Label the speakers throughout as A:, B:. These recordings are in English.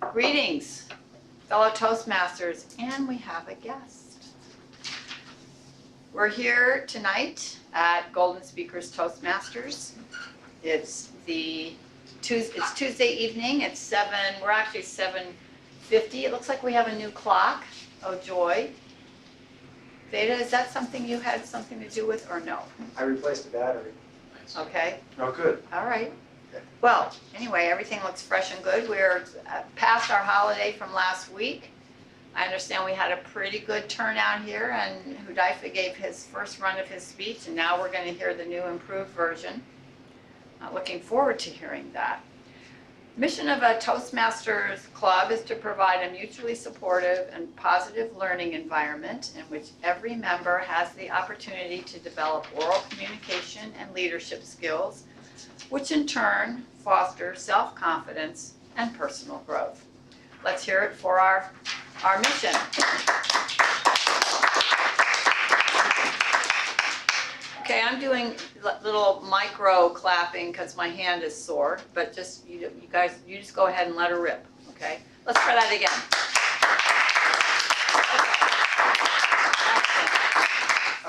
A: Greetings, fellow Toastmasters, and we have a guest. We're here tonight at Golden Speakers Toastmasters. It's Tuesday evening. It's 7. We're actually 7:50. It looks like we have a new clock. Oh joy! Veda, is that something you had something to do with, or no?
B: I replaced the battery.
A: Okay.
B: Oh, good.
A: All right. Well, anyway, everything looks fresh and good. We're past our holiday from last week. I understand we had a pretty good turnout here, and Hy-Vee gave his first run of his speech, and now we're going to hear the new improved version. Looking forward to hearing that. The mission of a Toastmasters Club is to provide a mutually supportive and positive learning environment in which every member has the opportunity to develop oral communication and leadership skills, which in turn foster self-confidence and personal growth. Let's hear it for our mission. Okay, I'm doing little micro clapping because my hand is sore, but just you guys just go ahead and let her rip, okay? Let's try that again.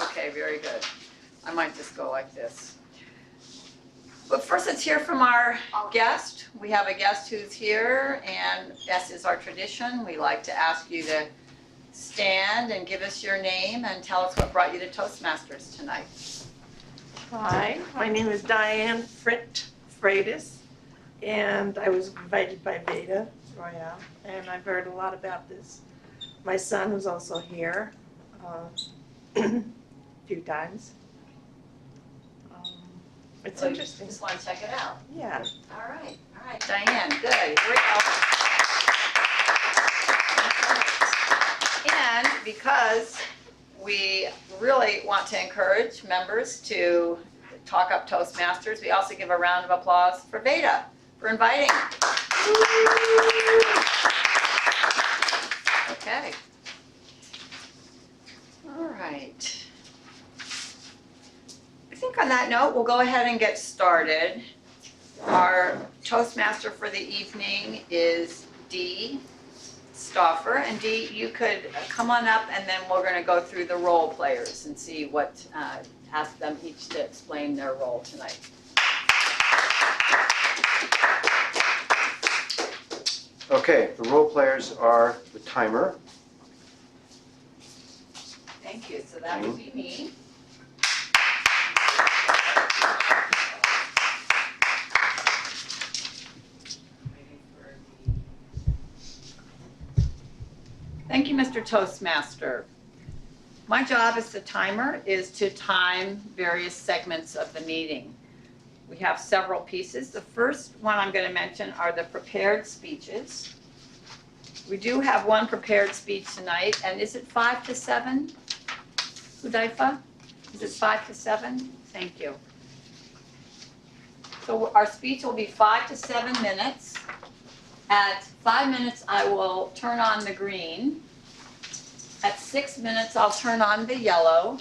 A: Okay, very good. I might just go like this. But first, let's hear from our guest. We have a guest who's here, and as is our tradition, we like to ask you to stand and give us your name and tell us what brought you to Toastmasters tonight.
C: Hi, my name is Diane Freitas, and I was invited by Veda Royale, and I've heard a lot about this. My son was also here a few times. It's
A: So
C: interesting.
A: You just want to check it out.
C: Yeah.
A: All right, Diane, good. Here we go. And because we really want to encourage members to talk up Toastmasters, we also give a round of applause for Veda for inviting. Okay. All right. I think on that note, we'll go ahead and get started. Our Toastmaster for the evening is Dee Stauffer. And Dee, you could come on up, and then we're going to go through the role players and see what, ask them each to explain their role tonight.
B: Okay, the role players are the timer.
A: Thank you. So that would be me. Thank you, Mr. Toastmaster. My job as the timer is to time various segments of the meeting. We have several pieces. The first one I'm going to mention are the prepared speeches. We do have one prepared speech tonight, and is it 5 to 7? Hy-Vee? Is it 5 to 7? Thank you. So our speech will be 5 to 7 minutes. At 5 minutes, I will turn on the green. At 6 minutes, I'll turn on the yellow.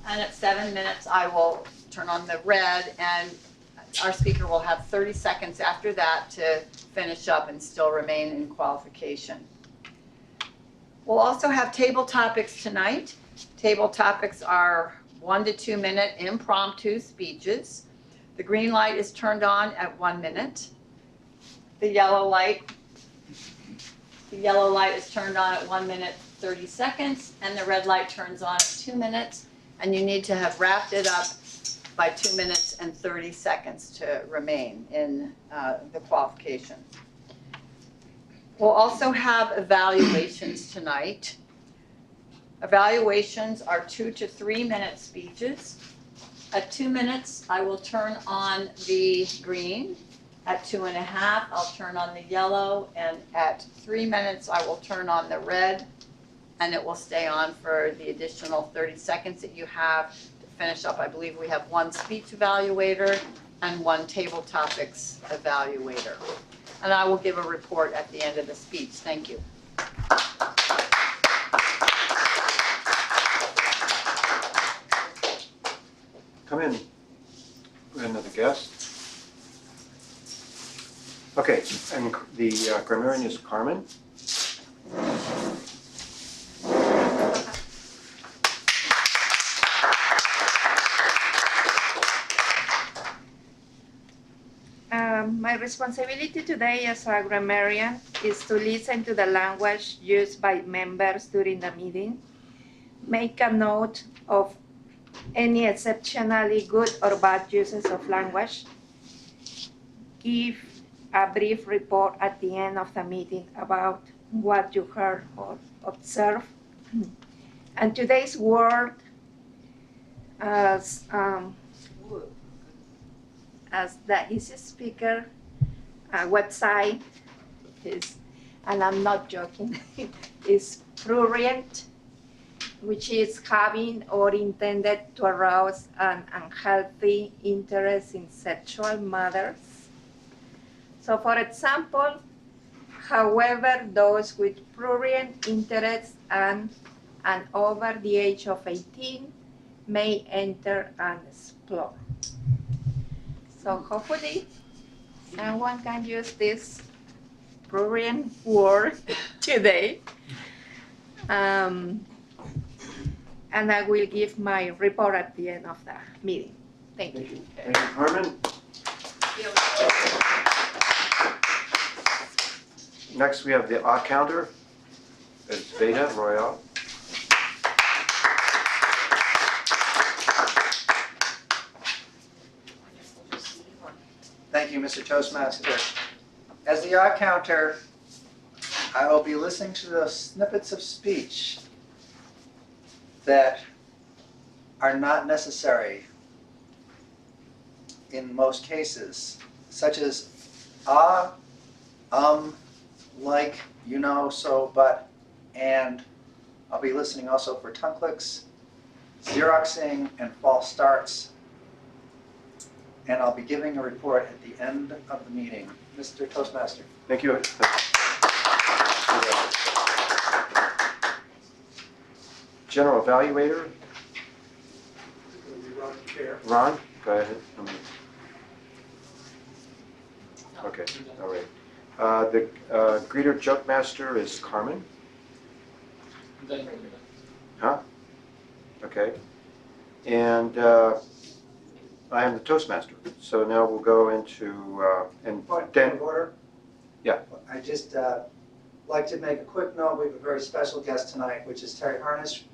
A: And at 7 minutes, I will turn on the red. And our speaker will have 30 seconds after that to finish up and still remain in qualification. We'll also have table topics tonight. Table topics are 1 to 2 minute impromptu speeches. The green light is turned on at 1 minute. The yellow light is turned on at 1 minute 30 seconds, and the red light turns on at 2 minutes, and you need to have wrapped it up by 2 minutes and 30 seconds to remain in the qualification. We'll also have evaluations tonight. Evaluations are 2 to 3 minute speeches. At 2 minutes, I will turn on the green. At 2.5, I'll turn on the yellow, and at 3 minutes, I will turn on the red, and it will stay on for the additional 30 seconds that you have to finish up. I believe we have 1 speech evaluator and 1 table topics evaluator. And I will give a report at the end of the speech. Thank you.
B: Come in. Go ahead, another guest. Okay, and the grammarian is Carmen.
D: My responsibility today as a grammarian is to listen to the language used by members during the meeting, make a note of any exceptionally good or bad uses of language, give a brief report at the end of the meeting about what you heard or observed. And today's word as the Easy Speaker website is, and I'm not joking, is prurient, which is having or intended to arouse an unhealthy interest in sexual matters. So for example, however, those with prurient interest and over the age of 18 may enter and explore. So hopefully someone can use this prurient word today. And I will give my report at the end of the meeting. Thank you.
B: Thank you, Carmen. Next, we have the counter. It's Veda Royale.
E: Thank you, Mr. Toastmaster. As the odd counter, I will be listening to those snippets of speech that are not necessary in most cases, such as like, you know, so, but, and. I'll be listening also for tongue clicks, Xeroxing, and false starts. And I'll be giving a report at the end of the meeting. Mr. Toastmaster.
B: Thank you. General Evaluator. Ron, go ahead. Okay, all right. The Greeter Joke Master is Carmen. Huh? Okay. And I am the Toastmaster. So now we'll go into, and
E: Point
B: Dan.
E: of order.
B: Yeah.
E: I just like to make a quick note. We have a very special guest tonight, which is Terry Harnish,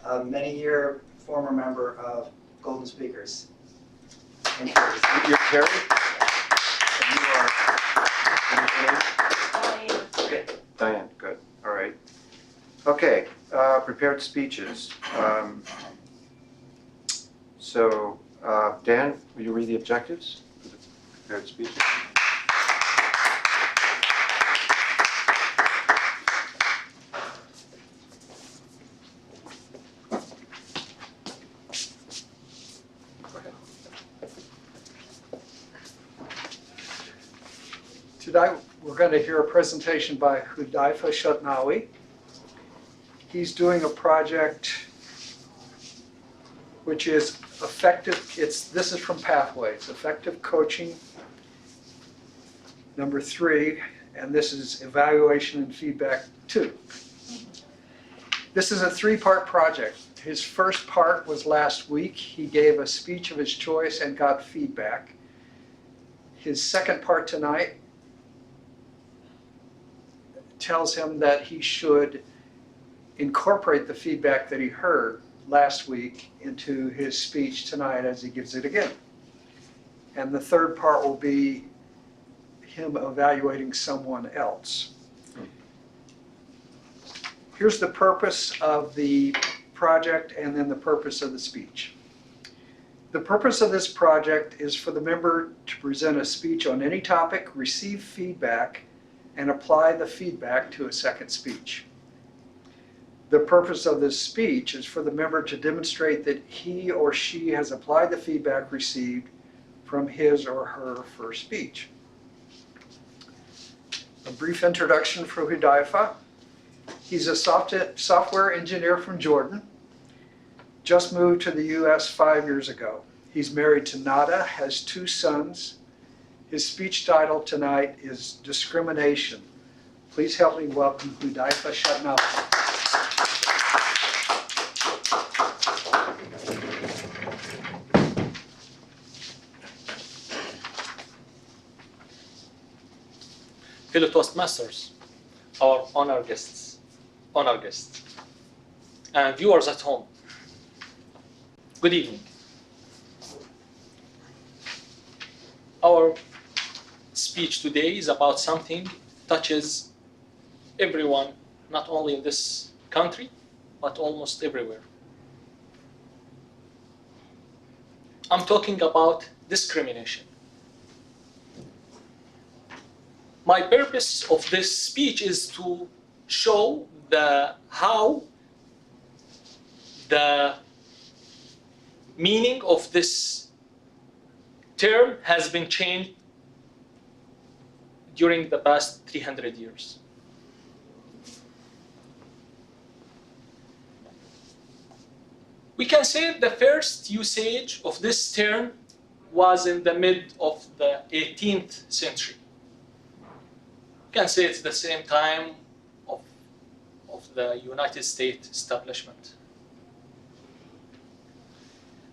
E: a many-year former member of Golden Speakers. And
B: You're Terry? And you are,
C: Diane.
B: Diane, good, all right. Okay, prepared speeches. So, Dan, will you read the objectives for the prepared speeches? Go ahead.
F: Today, we're going to hear a presentation by Hy-Vee Club. He's doing a project which is effective. This is from Pathways, Effective Coaching, number 3, and this is Evaluation and Feedback 2. This is a 3-part project. His first part was last week. He gave a speech of his choice and got feedback. His second part tonight tells him that he should incorporate the feedback that he heard last week into his speech tonight as he gives it again. And the third part will be him evaluating someone else. Here's the purpose of the project and then the purpose of the speech. The purpose of this project is for the member to present a speech on any topic, receive feedback, and apply the feedback to a second speech. The purpose of this speech is for the member to demonstrate that he or she has applied the feedback received from his or her first speech. A brief introduction for Hy-Vee. He's a software engineer from Jordan, just moved to the US 5 years ago. He's married to Nada, has 2 sons. His speech title tonight is Discrimination. Please help me welcome Hudaifa Shatnaw.
G: Fellow Toastmasters, our honored guests, and viewers at home, good evening. Our speech today is about something touches everyone, not only in this country, but almost everywhere. I'm talking about discrimination. My purpose of this speech is to show how the meaning of this term has been changed during the past 300 years. We can say the first usage of this term was in the mid of the 18th century. You can say it's the same time of the United States establishment.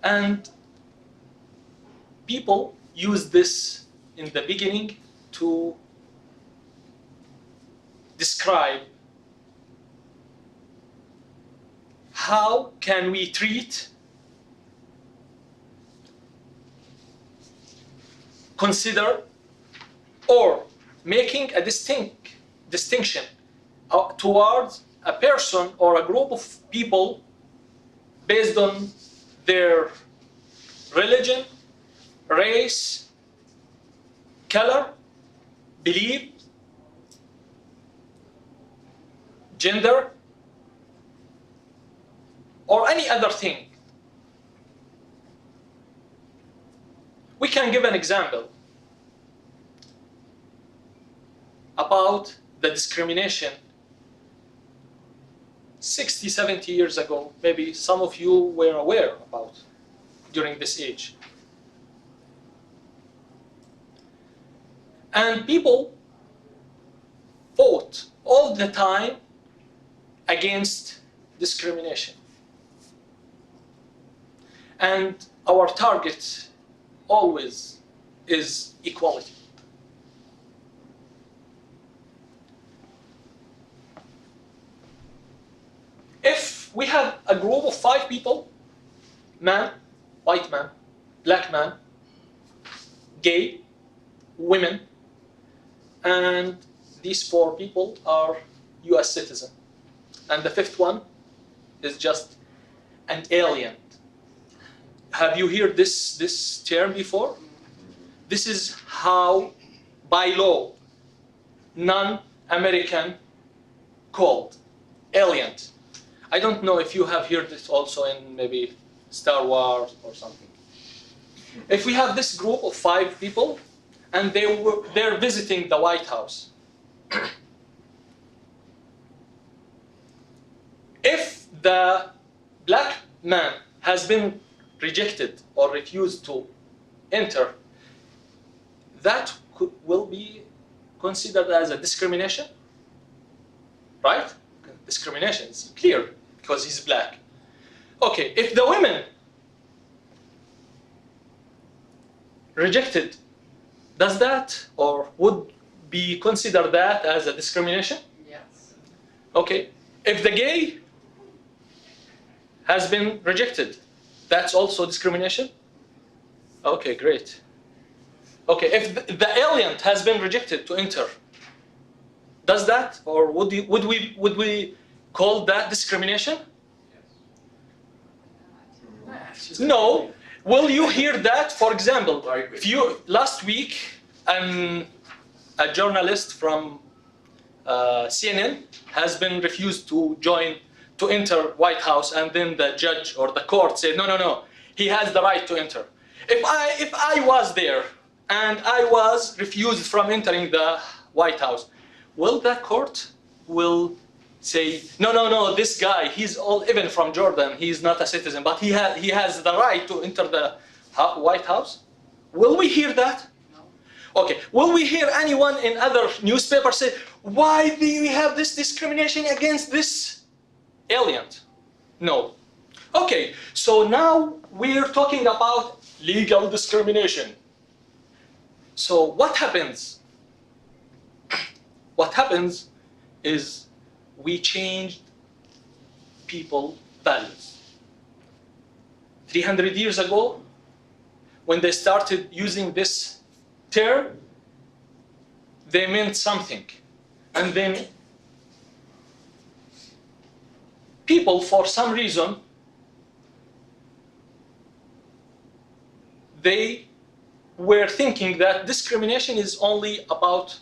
G: And people used this in the beginning to describe how can we treat, consider, or making a distinction towards a person or a group of people based on their religion, race, color, belief, gender, or any other thing. We can give an example about the discrimination 60, 70 years ago. Maybe some of you were aware about during this age. And people fought all the time against discrimination. And our target always is equality. If we have a group of 5 people, man, white man, black man, gay, women, and these 4 people are US citizen, and the 5th one is just an alien. Have you heard this term before? This is how, by law, non-American called alien. I don't know if you have heard this also in maybe Star Wars or something. If we have this group of 5 people and they're visiting the White House, if the black man has been rejected or refused to enter, that will be considered as a discrimination, right? Discrimination is clear because he's black. Okay, if the women rejected, does that or would be considered that as a discrimination?
A: Yes.
G: Okay, if the gay has been rejected, that's also discrimination? Okay, great. Okay, if the alien has been rejected to enter, does that or would we call that discrimination? No. Will you hear that? For example, last week, a journalist from CNN has been refused to enter White House, and then the judge or the court said, no, he has the right to enter. If I was there and I was refused from entering the White House, will that court say, no, this guy, he's even from Jordan, he's not a citizen, but he has the right to enter the White House? Will we hear that?
A: No.
G: Okay, will we hear anyone in other newspapers say, why do we have this discrimination against this alien? No. Okay, so now we're talking about legal discrimination. So what happens? What happens is we changed people values. 300 years ago, when they started using this term, they meant something. And then people, for some reason, they were thinking that discrimination is only about,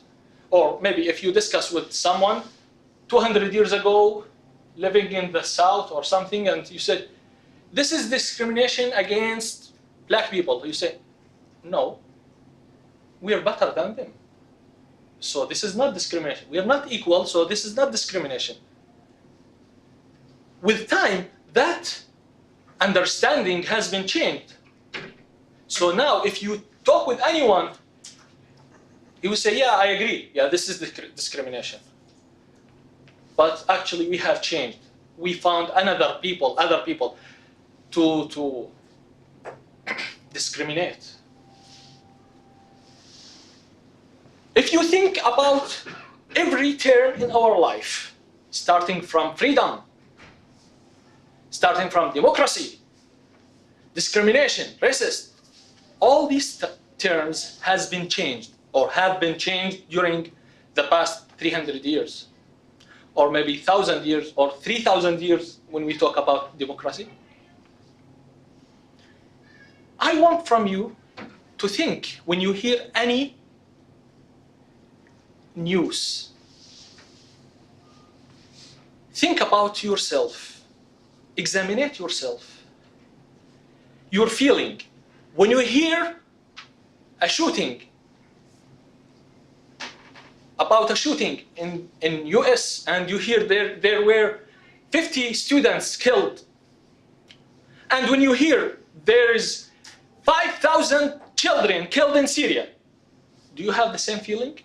G: or maybe if you discuss with someone 200 years ago living in the South or something, and you said, this is discrimination against black people. You say, no, we are better than them. So this is not discrimination. We are not equal, so this is not discrimination. With time, that understanding has been changed. So now if you talk with anyone, he will say, yeah, I agree. Yeah, this is discrimination. But actually we have changed. We found other people to discriminate. If you think about every term in our life, starting from freedom, starting from democracy, discrimination, racist, all these terms has been changed or have been changed during the past 300 years, or maybe 1,000 years or 3,000 years when we talk about democracy. I want from you to think when you hear any news, think about yourself, examine yourself, your feeling. When you hear a shooting, about a shooting in US, and you hear there were 50 students killed, and when you hear there is 5,000 children killed in Syria, do you have the same feeling?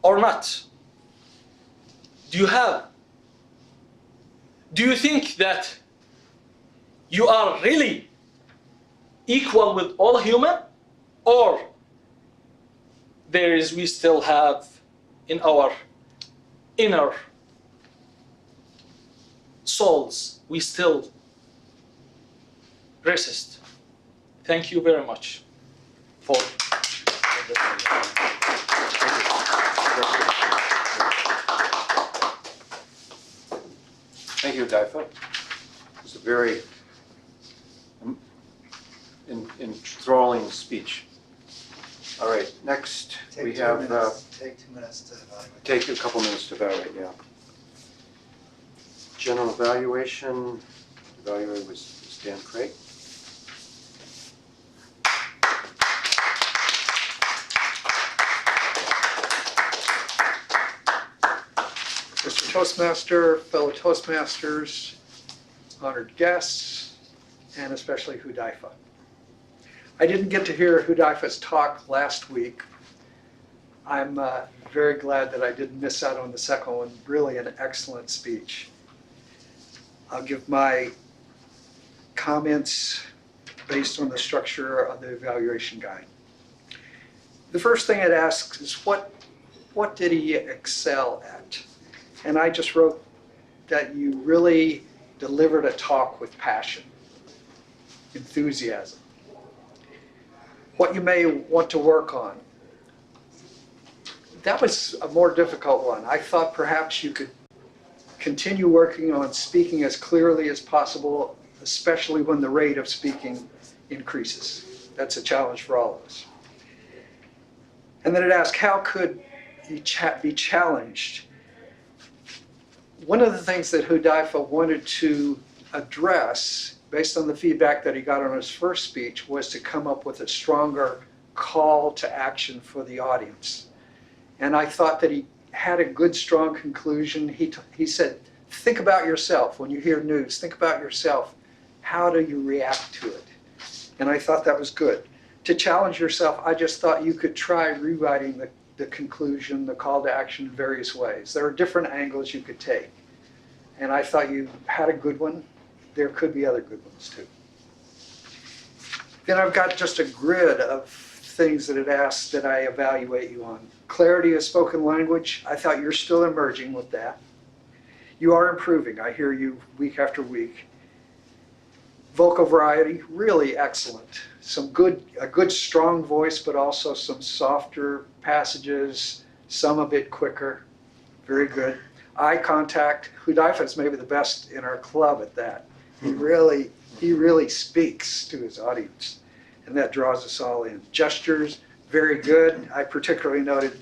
G: Or not? Do you think that you are really equal with all human, or we still have in our inner souls, we still racist? Thank you very much for
B: Thank you, Daifa. It was a very enthralling speech. All right, next we have,
E: Take 2 minutes to evaluate.
B: take a couple minutes to evaluate, yeah. General evaluation, evaluator was Dan Craig.
F: Mr. Toastmaster, fellow Toastmasters, honored guests, and especially Hy-Vee. I didn't get to hear Hy-Vee's talk last week. I'm very glad that I didn't miss out on the second one. Really an excellent speech. I'll give my comments based on the structure of the evaluation guide. The first thing I'd ask is what did he excel at? And I just wrote that you really delivered a talk with passion, enthusiasm. What you may want to work on. That was a more difficult one. I thought perhaps you could continue working on speaking as clearly as possible, especially when the rate of speaking increases. That's a challenge for all of us. And then it asked, how could you be challenged? One of the things that Hy-Vee wanted to address, based on the feedback that he got on his first speech, was to come up with a stronger call to action for the audience. And I thought that he had a good, strong conclusion. He said, think about yourself. When you hear news, think about yourself. How do you react to it? And I thought that was good. to challenge yourself, I just thought you could try rewriting the conclusion, the call to action in various ways. There are different angles you could take. And I thought you had a good one. There could be other good ones too. Then I've got just a grid of things that it asks that I evaluate you on. Clarity of spoken language, I thought you're still emerging with that. You are improving, I hear you week after week. Vocal variety, really excellent. A good strong voice, but also some softer passages, some a bit quicker. Very good. Eye contact, Hudaifa is maybe the best in our club at that. He really speaks to his audience, and that draws us all in. Gestures, very good. I particularly noted,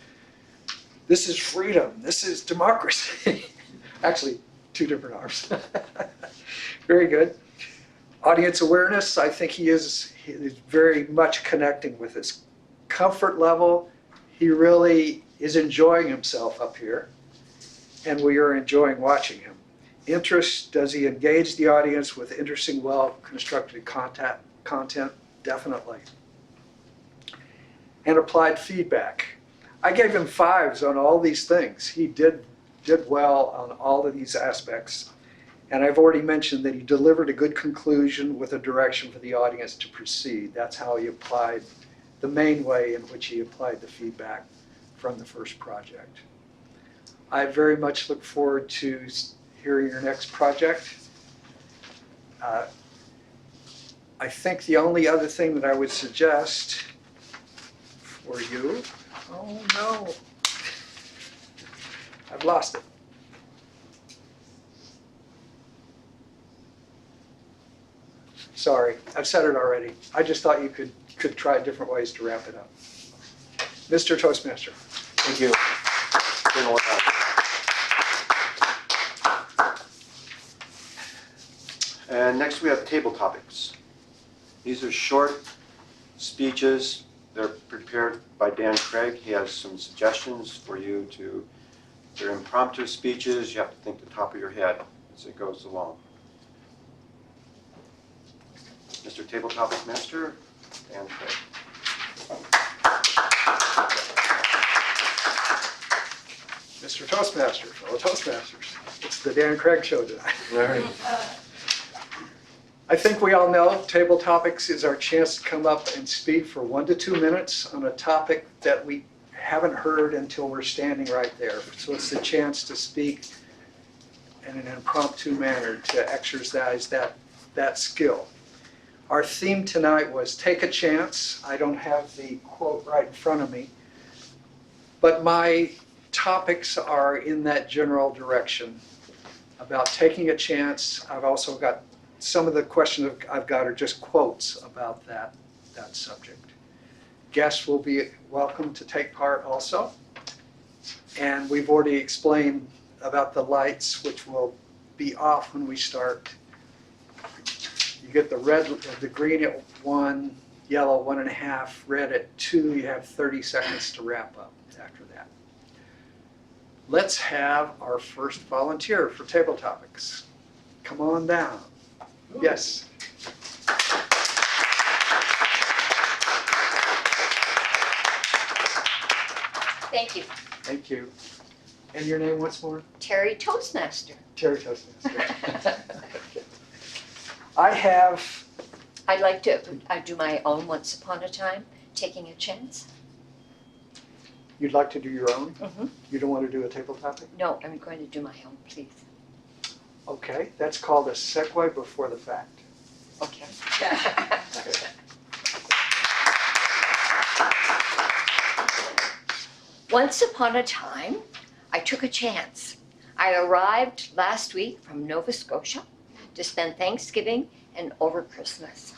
F: this is freedom, this is democracy. Actually, two different arms. Very good. Audience awareness, I think he is very much connecting with his comfort level. He really is enjoying himself up here, and we are enjoying watching him. Interest, does he engage the audience with interesting, well-constructed content? Definitely. And applied feedback. I gave him 5s on all these things. He did well on all of these aspects. And I've already mentioned that he delivered a good conclusion with a direction for the audience to proceed. That's how he applied, the main way in which he applied the feedback from the first project. I very much look forward to hearing your next project. I think the only other thing that I would suggest for you, oh no, I've lost it. Sorry, I've said it already. I just thought you could try different ways to wrap it up. Mr. Toastmaster.
B: Thank you. And next we have table topics. These are short speeches. They're prepared by Dan Craig. He has some suggestions for you to, they're impromptu speeches. You have to think the top of your head as it goes along. Mr. Table Topic Master, Dan Craig.
F: Mr. Toastmaster, fellow Toastmasters. It's the Dan Craig Show tonight.
B: Right.
F: I think we all know Table Topics is our chance to come up and speak for 1 to 2 minutes on a topic that we haven't heard until we're standing right there. So it's the chance to speak in an impromptu manner to exercise that skill. Our theme tonight was take a chance. I don't have the quote right in front of me, but my topics are in that general direction about taking a chance. I've also got some of the questions I've got are just quotes about that subject. Guests will be welcome to take part also. And we've already explained about the lights, which will be off when we start. You get the green at 1, yellow 1.5, red at 2. You have 30 seconds to wrap up after that. Let's have our first volunteer for Table Topics. Come on down. Yes.
H: Thank you.
F: Thank you. And your name once more?
H: Terry Toastmaster.
F: Terry Toastmaster. I'd
H: like to do my own Once Upon a Time, Taking a Chance.
F: You'd like to do your own?
H: Mm-hmm.
F: You don't want to do a table topic?
H: No, I'm going to do my own, please.
F: Okay, that's called a segue before the fact.
H: Okay. Once upon a time, I took a chance. I arrived last week from Nova Scotia to spend Thanksgiving and over Christmas.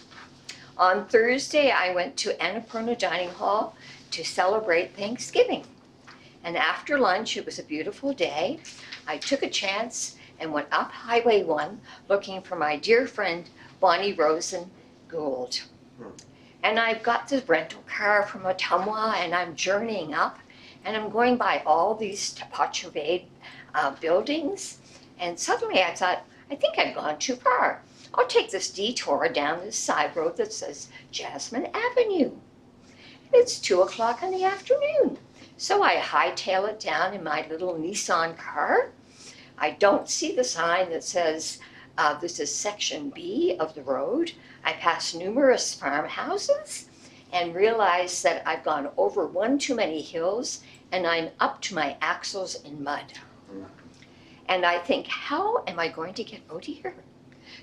H: On Thursday, I went to Annapurna Dining Hall to celebrate Thanksgiving. And after lunch, it was a beautiful day. I took a chance and went up Highway 1 looking for my dear friend Bonnie Rosen Gould. And I've got this rental car from Ottumwa and I'm journeying up and I'm going by all these Tapachaway buildings. And suddenly I thought, I think I've gone too far. I'll take this detour down this side road that says Jasmine Avenue. It's 2 o'clock in the afternoon. So I hightail it down in my little Nissan car. I don't see the sign that says this is section B of the road. I pass numerous farmhouses and realize that I've gone over one too many hills and I'm up to my axles in mud. And I think, how am I going to get out of here?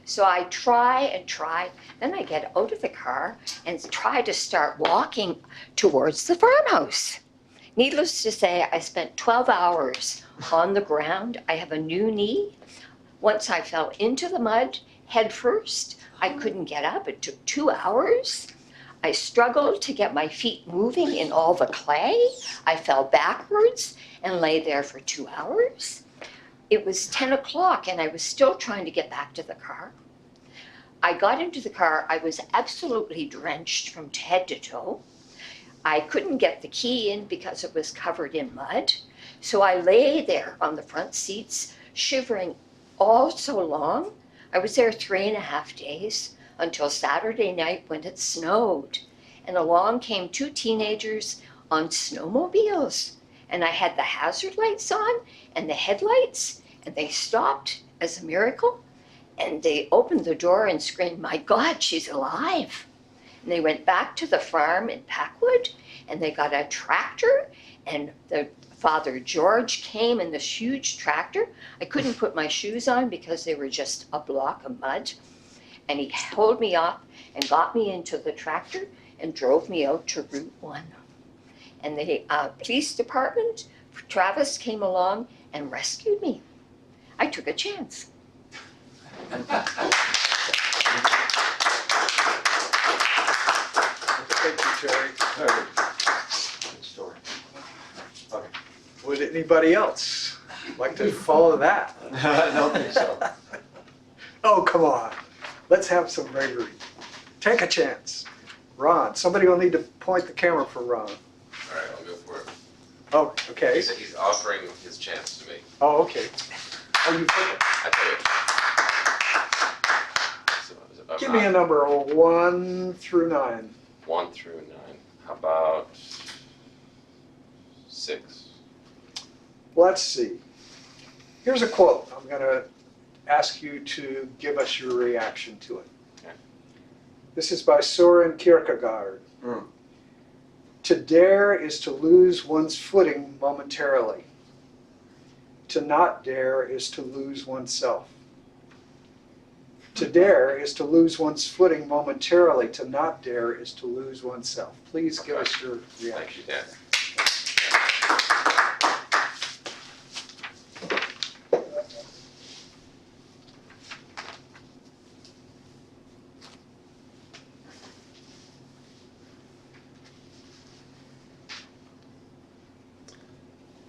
H: So I try and try, then I get out of the car and try to start walking towards the farmhouse. Needless to say, I spent 12 hours on the ground. I have a new knee. Once I fell into the mud head first, I couldn't get up. It took 2 hours. I struggled to get my feet moving in all the clay. I fell backwards and lay there for 2 hours. It was 10 o'clock and I was still trying to get back to the car. I got into the car. I was absolutely drenched from head to toe. I couldn't get the key in because it was covered in mud. So I lay there on the front seats, shivering all so long. I was there 3.5 days until Saturday night when it snowed. And along came 2 teenagers on snowmobiles. And I had the hazard lights on and the headlights, and they stopped as a miracle. And they opened the door and screamed, "My God, she's alive." And they went back to the farm in Packwood, and they got a tractor, and the Father George came in this huge tractor. I couldn't put my shoes on because they were just a block of mud. And he pulled me up and got me into the tractor and drove me out to Route 1. And the police department, Travis, came along and rescued me. I took a chance.
F: Thank you, Terry.
B: Good story. Okay.
F: Would anybody else like to follow that?
B: I don't think so.
F: Oh, come on. Let's have some bravery. Take a chance. Ron, somebody will need to point the camera for Ron.
I: All right, I'll go for it.
F: Oh, okay.
I: He's offering his chance to me.
F: Oh, okay. Oh, you took it.
I: I tell you. So it was about
F: Give me a number, 1 through 9.
I: 1 through 9. How about 6?
F: Let's see. Here's a quote. I'm going to ask you to give us your reaction to it.
I: Okay.
F: This is by Soren Kierkegaard.
B: Mm.
F: To dare is to lose one's footing momentarily. To not dare is to lose oneself. To dare is to lose one's footing momentarily. To not dare is to lose oneself. Please give us your
I: Thank you,
F: reaction.
I: Dan.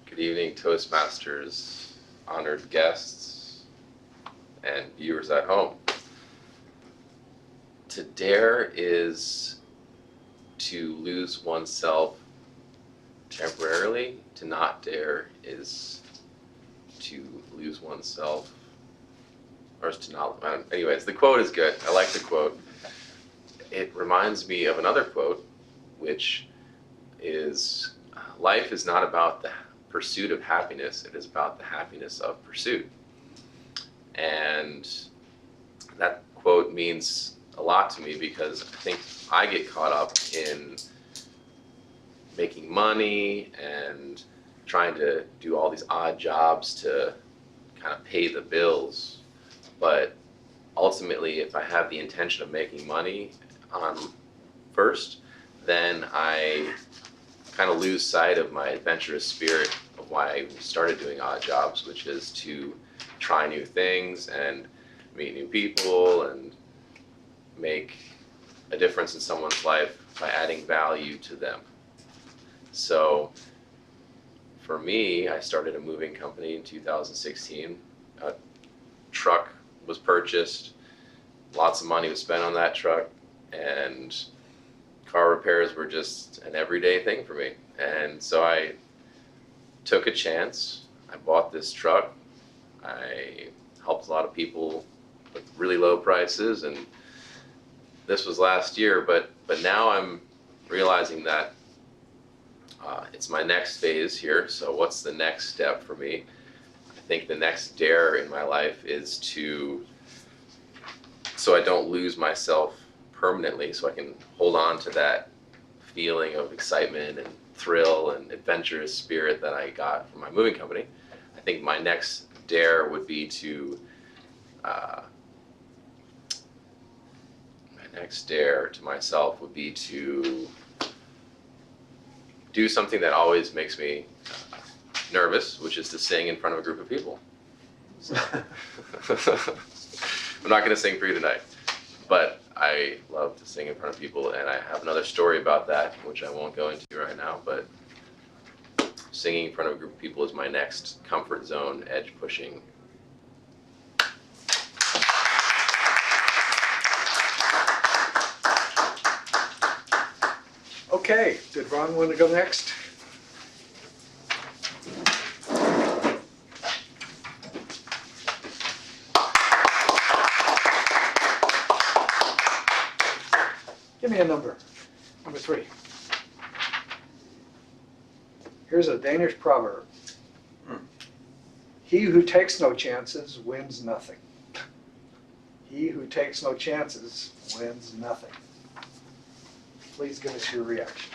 I: Good evening, Toastmasters, honored guests, and viewers at home. To dare is to lose oneself temporarily. To not dare is to lose oneself, or is to not, anyways, the quote is good. I like the quote. It reminds me of another quote, which is, life is not about the pursuit of happiness, it is about the happiness of pursuit. And that quote means a lot to me because I think I get caught up in making money and trying to do all these odd jobs to kind of pay the bills. But ultimately, if I have the intention of making money first, then I kind of lose sight of my adventurous spirit of why I started doing odd jobs, which is to try new things and meet new people and make a difference in someone's life by adding value to them. So for me, I started a moving company in 2016. A truck was purchased, lots of money was spent on that truck, and car repairs were just an everyday thing for me. And so I took a chance. I bought this truck. I helped a lot of people with really low prices, and this was last year, but now I'm realizing that It's my next phase here, so what's the next step for me? I think the next dare in my life is so I don't lose myself permanently, so I can hold on to that feeling of excitement and thrill and adventurous spirit that I got from my moving company. I think my next dare would be to my next dare to myself would be to do something that always makes me nervous, which is to sing in front of a group of people. So I'm not going to sing for you tonight, but I love to sing in front of people, and I have another story about that, which I won't go into right now, but singing in front of a group of people is my next comfort zone, edge pushing.
F: Okay, did Ron want to go next? Give me a number. Number 3. Here's a Danish proverb. He who takes no chances wins nothing. He who takes no chances wins nothing. Please give us your reaction.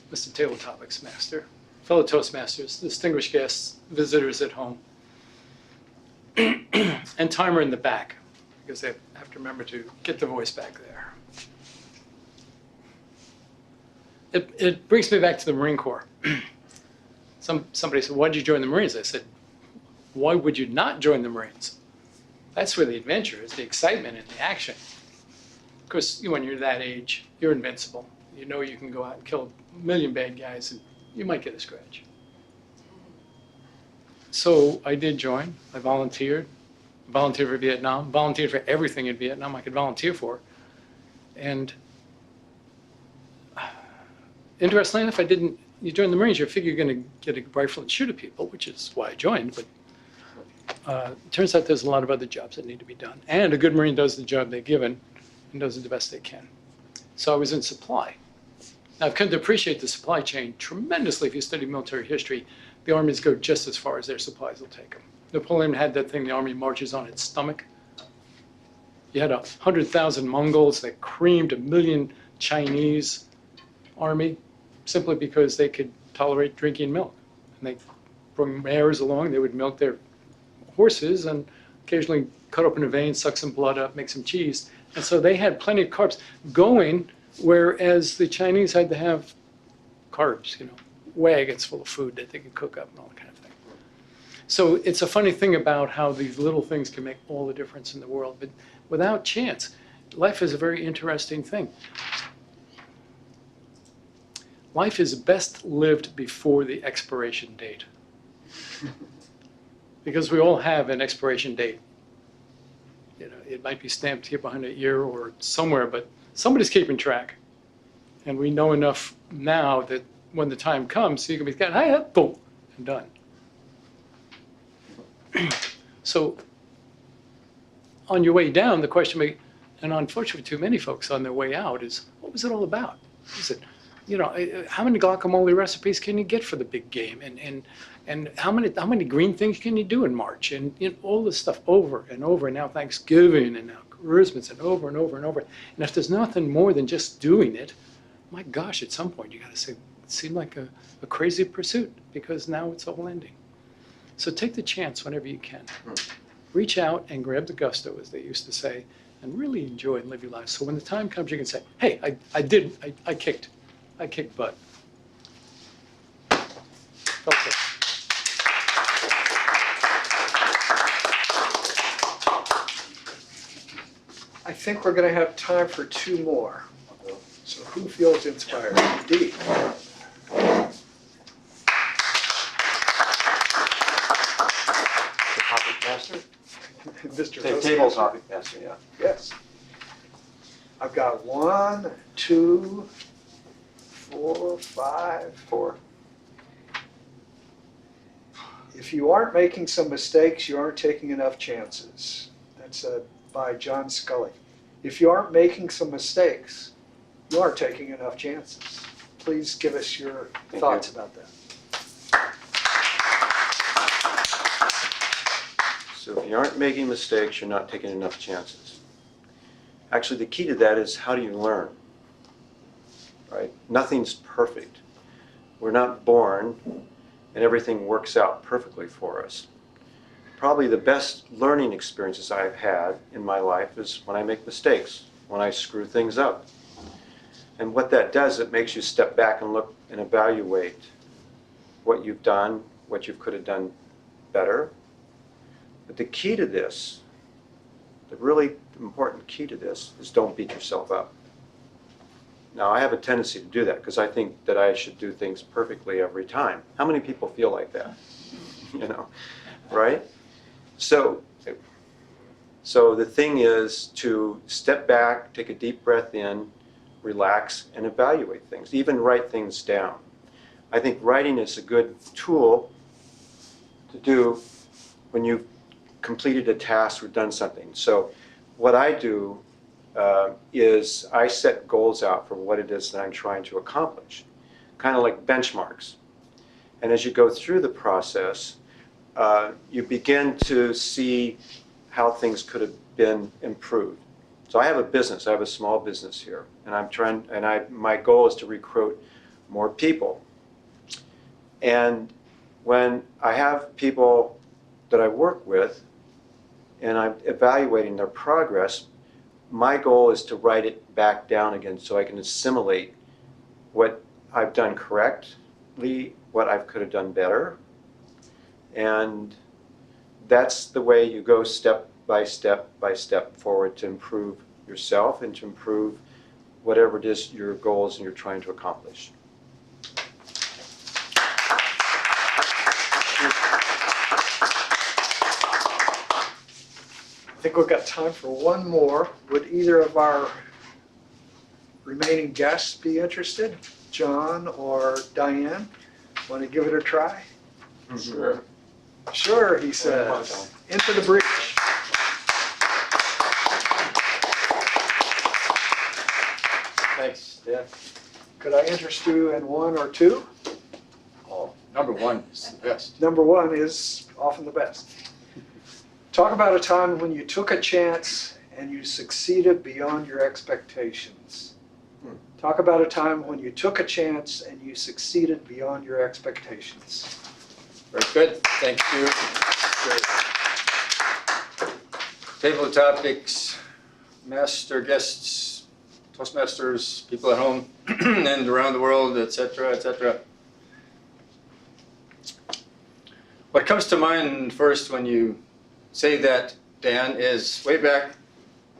J: Mr. Table Topics Master, fellow Toastmasters, distinguished guests, visitors at home, and timer in the back, because they have to remember to get the voice back there. It brings me back to the Marine Corps. Somebody said, why did you join the Marines? I said, why would you not join the Marines? That's where the adventure is, the excitement and the action. Of course, when you're that age, you're invincible. You know you can go out and kill a million bad guys and you might get a scratch. So I did join. I volunteered for Vietnam, volunteered for everything in Vietnam I could volunteer for. And interestingly enough, you join the Marines, you figure you're going to get a rifle and shoot at people, which is why I joined. But it turns out there's a lot of other jobs that need to be done. And a good Marine does the job they're given and does it the best they can. So I was in supply. Now, I've come to appreciate the supply chain tremendously. If you study military history, the armies go just as far as their supplies will take them. Napoleon had that thing, the army marches on its stomach. You had 100,000 Mongols that creamed 1 million Chinese army simply because they could tolerate drinking milk. And they bring mares along, they would milk their horses and occasionally cut open a vein, suck some blood up, make some cheese. And so they had plenty of carbs going, whereas the Chinese had to have carbs, wagons full of food that they could cook up and all that kind of thing. So it's a funny thing about how these little things can make all the difference in the world. But without chance, life is a very interesting thing. Life is best lived before the expiration date. Because we all have an expiration date. It might be stamped here behind a ear or somewhere, but somebody's keeping track. And we know enough now that when the time comes, you can be, boom, and done. So on your way down, the question may, and unfortunately too many folks on their way out, is what was it all about? Is it, how many guacamole recipes can you get for the big game? And how many green things can you do in March? And all this stuff over and over. And now Thanksgiving and now Christmas and over and over and over. And if there's nothing more than just doing it, my gosh, at some point you got to say, it seemed like a crazy pursuit because now it's all ending. So take the chance whenever you can. Reach out and grab the gusto, as they used to say, and really enjoy and live your life. So when the time comes, you can say, hey, I kicked butt. Okay.
F: I think we're going to have time for 2 more. So who feels inspired? Dee.
B: Topic master?
F: Mr.
B: Table topic master, yeah.
F: Yes. I've got 1, 2, 4, 4, 5.
B: 4.
F: If you aren't making some mistakes, you aren't taking enough chances. That's by John Scully. If you aren't making some mistakes, you aren't taking enough chances. Please give us your thoughts about that.
B: So if you aren't making mistakes, you're not taking enough chances. Actually, the key to that is how do you learn? Right? Nothing's perfect. We're not born and everything works out perfectly for us. Probably the best learning experiences I've had in my life is when I make mistakes, when I screw things up. And what that does, it makes you step back and look and evaluate what you've done, what you could have done better. But the key to this, the really important key to this, is don't beat yourself up. Now, I have a tendency to do that because I think that I should do things perfectly every time. How many people feel like that? You know, right? So the thing is to step back, take a deep breath in, relax, and evaluate things, even write things down. I think writing is a good tool to do when you've completed a task or done something. So what I do is I set goals out for what it is that I'm trying to accomplish, kind of like benchmarks. And as you go through the process, you begin to see how things could have been improved. So I have a business, I have a small business here, and my goal is to recruit more people. And when I have people that I work with and I'm evaluating their progress, my goal is to write it back down again so I can assimilate what I've done correctly, what I could have done better. And that's the way you go step by step by step forward to improve yourself and to improve whatever it is your goals and you're trying to accomplish.
F: I think we've got time for one more. Would either of our remaining guests be interested? John or Diane? Want to give it a try?
B: Sure.
F: Sure, he says. Into the breach.
K: Thanks, Dan.
F: Could I interest you in one or two?
K: Oh, number one is the best.
F: Number one is often the best. Talk about a time when you took a chance and you succeeded beyond your expectations. Talk about a time when you took a chance and you succeeded beyond your expectations.
K: Very good, thank you. Table topics, master guests, Toastmasters, people at home and around the world, etc., etc. What comes to mind first when you say that, Dan, is way back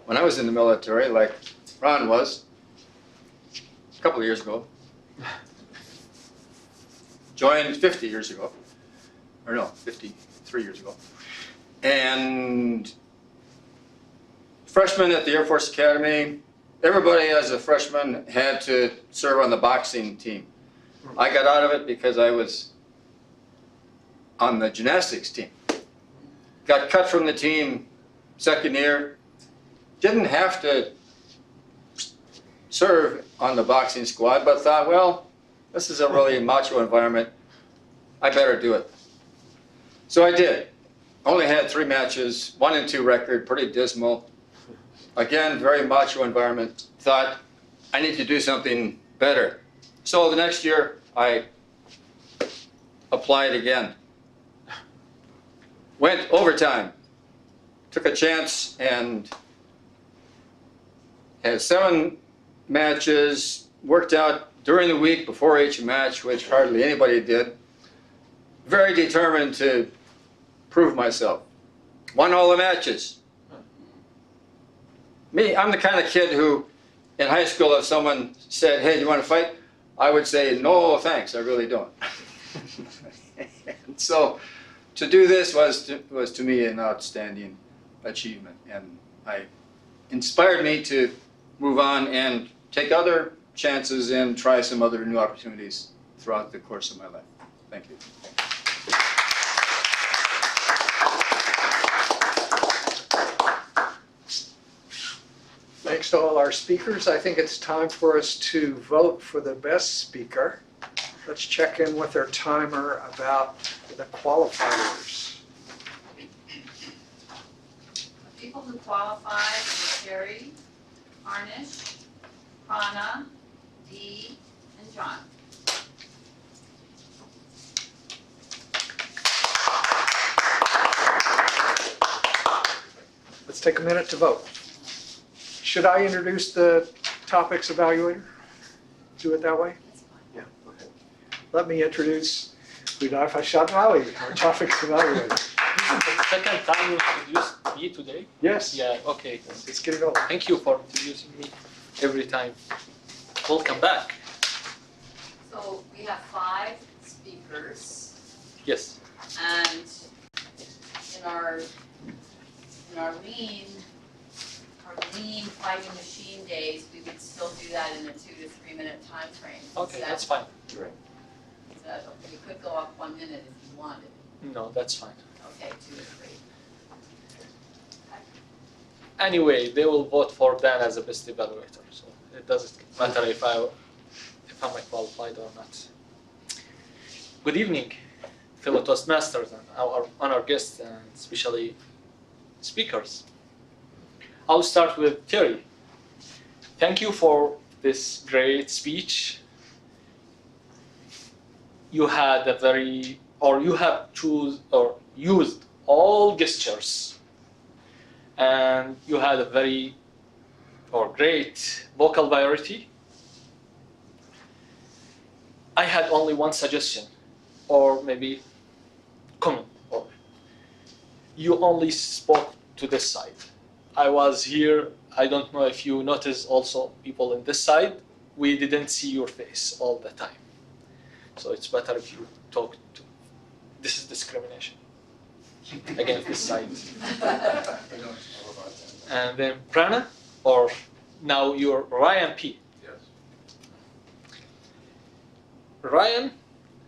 K: when I was in the military, like Ron was, a couple of years ago. Joined 50 years ago, or no, 53 years ago. And freshman at the Air Force Academy, everybody as a freshman had to serve on the boxing team. I got out of it because I was on the gymnastics team. Got cut from the team second year. Didn't have to serve on the boxing squad, but thought, well, this is a really macho environment. I better do it. So I did. Only had 3 matches, 1-2 record, pretty dismal. Again, very macho environment. Thought, I need to do something better. So the next year, I applied again. Went overtime, took a chance and had 7 matches, worked out during the week before each match, which hardly anybody did. Very determined to prove myself. Won all the matches. Me, I'm the kind of kid who, in high school, if someone said, hey, do you want to fight? I would say, no, thanks, I really don't. And so, to do this was to me an outstanding achievement, and inspired me to move on and take other chances and try some other new opportunities throughout the course of my life. Thank you.
F: Thanks to all our speakers. I think it's time for us to vote for the best speaker. Let's check in with our timer about the qualifiers.
A: People who qualified were Jerry, Harnish, Prana, Dee, and John.
F: Let's take a minute to vote. Should I introduce the topics evaluator? Do it that way? Yeah, go ahead. Let me introduce Hudayfa Shadmali, our topics evaluator.
G: The second time you introduced me today?
F: Yes.
G: Yeah, okay.
F: It's getting old.
G: Thank you for introducing me every time. Welcome back.
A: So we have 5 speakers,
G: Yes.
A: and in our lean fighting machine days, we would still do that in a 2 to 3 minute time frame.
G: Okay,
A: Is that-
G: that's fine.
A: is that okay? We could go up 1 minute if you wanted.
G: No, that's fine.
A: Okay, 2 to 3.
G: Anyway, they will vote for Dan as a best evaluator, so it doesn't matter if I'm qualified or not. Good evening, fellow Toastmasters and our honored guests and especially speakers. I'll start with Terry. Thank you for this great speech. You had you have used all gestures, and you had a great vocal variety. I had only one suggestion, or maybe comment, or you only spoke to this side. I was here, I don't know if you noticed also people in this side, we didn't see your face all the time. So it's better if you talk to, this is discrimination against this side. And then Prana, or now you're Ryan P.
I: Yes.
G: Ryan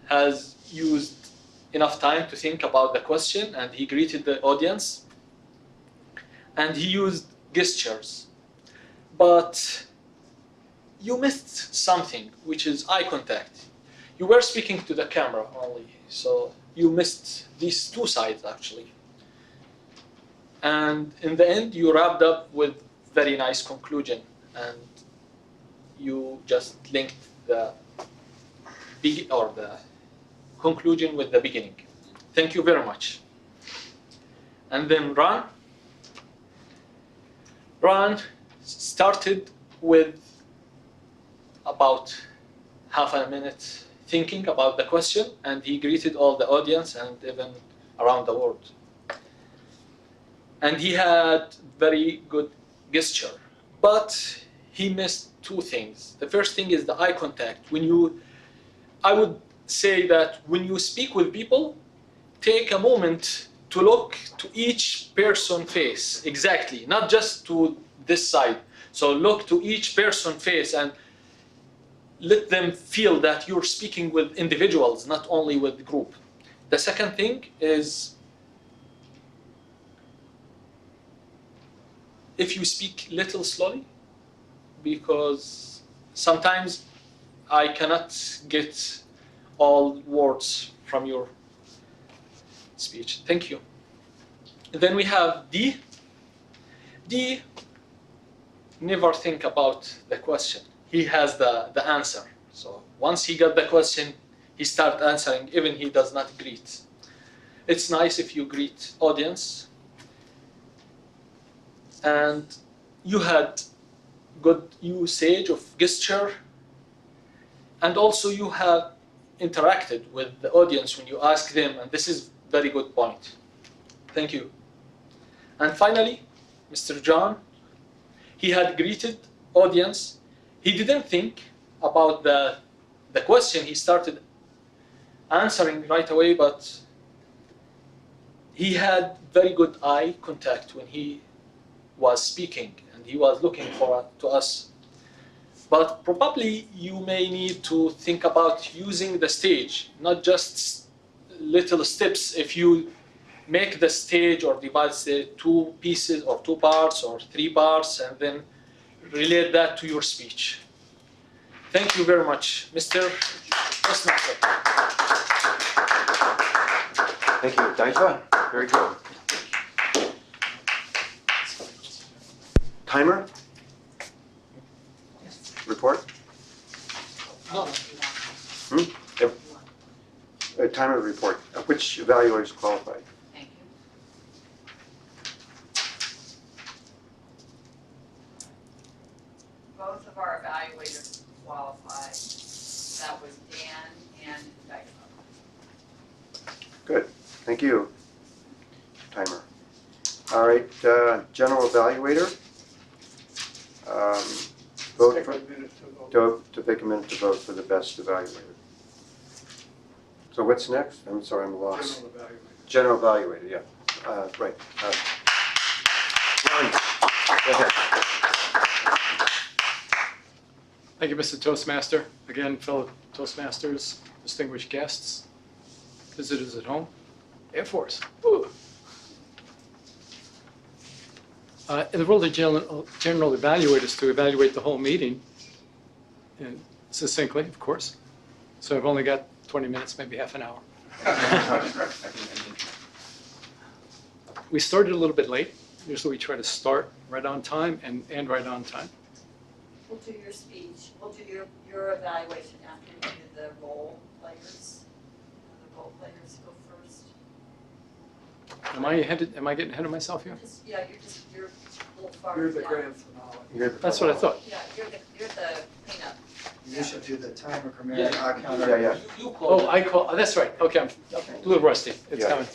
G: has used enough time to think about the question, and he greeted the audience, and he used gestures. But you missed something, which is eye contact. You were speaking to the camera only, so you missed these 2 sides actually. And in the end, you wrapped up with very nice conclusion, and you just linked the conclusion with the beginning. Thank you very much. And then Ron started with about half a minute thinking about the question, and he greeted all the audience and even around the world. And he had very good gesture, but he missed 2 things. The first thing is the eye contact. I would say that when you speak with people, take a moment to look to each person's face, exactly, not just to this side. So look to each person's face and let them feel that you're speaking with individuals, not only with the group. The second thing is, if you speak little slowly, because sometimes I cannot get all words from your speech. Thank you. And then we have D. D never think about the question. He has the answer. So once he got the question, he start answering, even he does not greet. It's nice if you greet audience. And you had good usage of gesture, and also you have interacted with the audience when you ask them, and this is very good point. Thank you. And finally, Mr. John, he had greeted audience. He didn't think about the question. He started answering right away, but he had very good eye contact when he was speaking, and he was looking to us. but probably you may need to think about using the stage, not just little steps. If you make the stage or divide the two pieces or two parts or three parts and then relate that to your speech. Thank you very much, Mr. Toastmaster.
B: Thank you, Daifa. Very good. Timer? Report?
G: No.
B: A timer report. Which evaluators qualified?
A: Thank you. Both of our evaluators qualified. That was Dan and Dyke.
B: Good. Thank you. Timer. All right, general evaluator. Vote
F: Take
B: for,
F: a minute to vote.
B: to take a minute to vote for the best evaluator. So what's next? I'm sorry, I'm lost.
F: General evaluator.
B: General evaluator, yeah. Right. Ron, go ahead.
J: Thank you, Mr. Toastmaster. Again, fellow Toastmasters, distinguished guests, visitors at home, Air Force. Woo. In the role of general evaluators to evaluate the whole meeting, and succinctly, of course. So I've only got 20 minutes, maybe half an hour. We started a little bit late. Usually we try to start right on time and end right on time.
A: We'll do your speech. We'll do your evaluation after you do the role players. The role players go first.
J: Am I getting ahead of myself here?
A: You're a little farther
F: You're the
A: down.
F: grand finale.
B: You're the
J: That's what I thought.
A: Yeah, you're the cleanup.
E: You should do the timer, Khmer,
G: Yeah.
E: I counter.
B: Yeah.
G: You call
J: That's right. Okay, I'm a little rusty. It's
B: Yeah.
J: coming.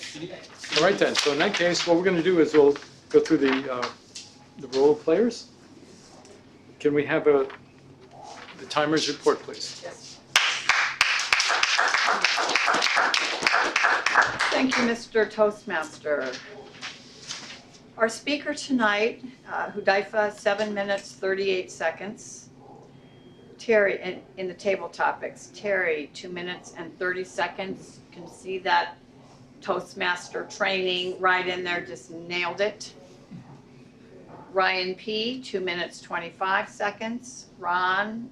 J: All right then, so in that case, what we're going to do is we'll go through the role of players. Can we have the timer's report, please?
A: Yes. Thank you, Mr. Toastmaster. Our speaker tonight, Hudaifa, 7 minutes, 38 seconds. Terry, in the table topics, Terry, 2 minutes and 30 seconds. You can see that Toastmaster training right in there, just nailed it. Ryan P., 2 minutes, 25 seconds. Ron,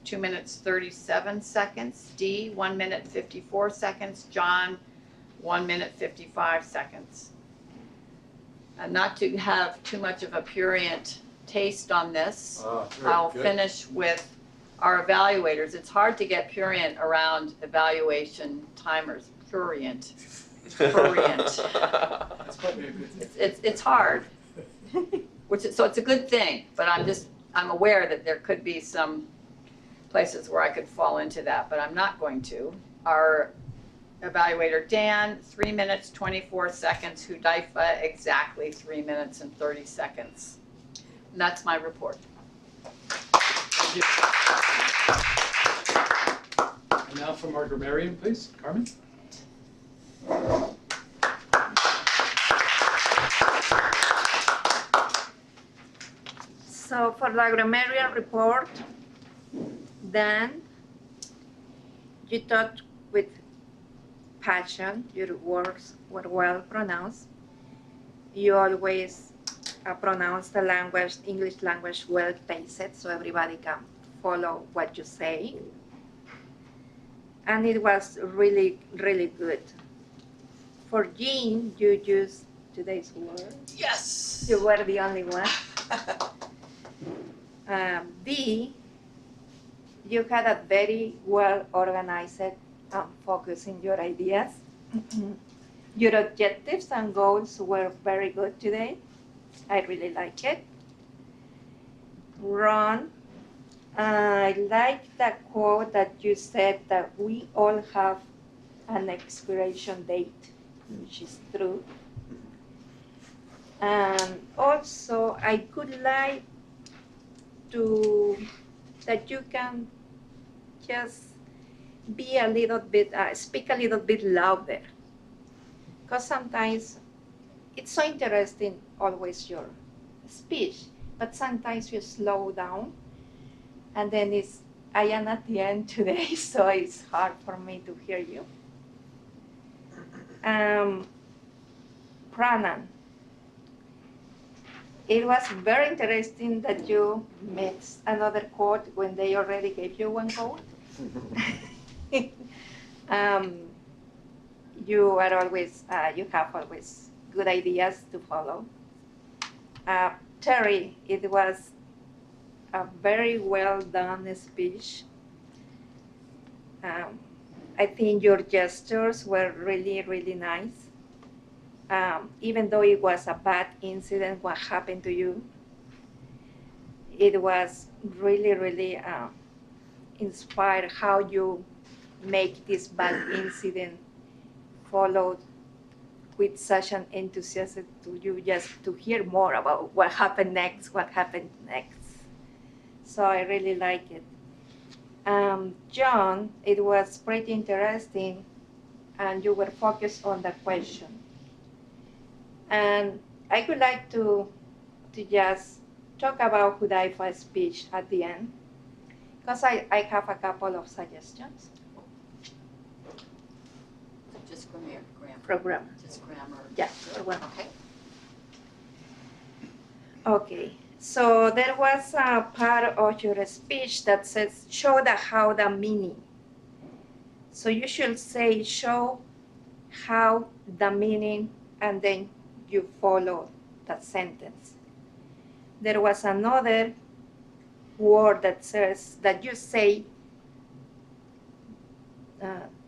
A: 2 minutes, 37 seconds. D, 1 minute, 54 seconds. John, 1 minute, 55 seconds. And not to have too much of a prurient taste on this, I'll finish with our evaluators. It's hard to get prurient around evaluation timers. Prurient. Prurient. It's hard. So it's a good thing, but I'm aware that there could be some places where I could fall into that, but I'm not going to. Our evaluator, Dan, 3 minutes, 24 seconds. Hudaifa, exactly 3 minutes and 30 seconds. And that's my report.
J: And now from our grammarian, please, Carmen.
D: So for the grammarian report, then you taught with passion, your words were well pronounced. You always pronounce the language, English language, well paced, so everybody can follow what you say. And it was really, really good. For Jean, you used today's word.
A: Yes.
D: You were the only one. D, you had a very well organized focus in your ideas. Your objectives and goals were very good today. I really like it. Ron, I like the quote that you said that we all have an expiration date, which is true. And also, I could like that you can just be a little bit, speak a little bit louder. Because sometimes it's so interesting, always your speech, but sometimes you slow down And then I am at the end today, so it's hard for me to hear you. Pranan. It was very interesting that you missed another quote when they already gave you one quote. You are always, you have always good ideas to follow. Terry, it was a very well done speech. I think your gestures were really, really nice. Even though it was a bad incident, what happened to you, it was really, really inspired how you make this bad incident followed with such an enthusiasm to you just to hear more about what happened next. So I really like it. John, it was pretty interesting and you were focused on the question. And I would like to just talk about Hudaifa's speech at the end, because I have a couple of suggestions.
A: Just grammar.
D: Program.
A: Just grammar.
D: Yeah, program.
A: Okay.
D: Okay, so there was a part of your speech that says, show how the meaning. So you should say, show how the meaning, and then you follow that sentence. There was another word that says, that you say,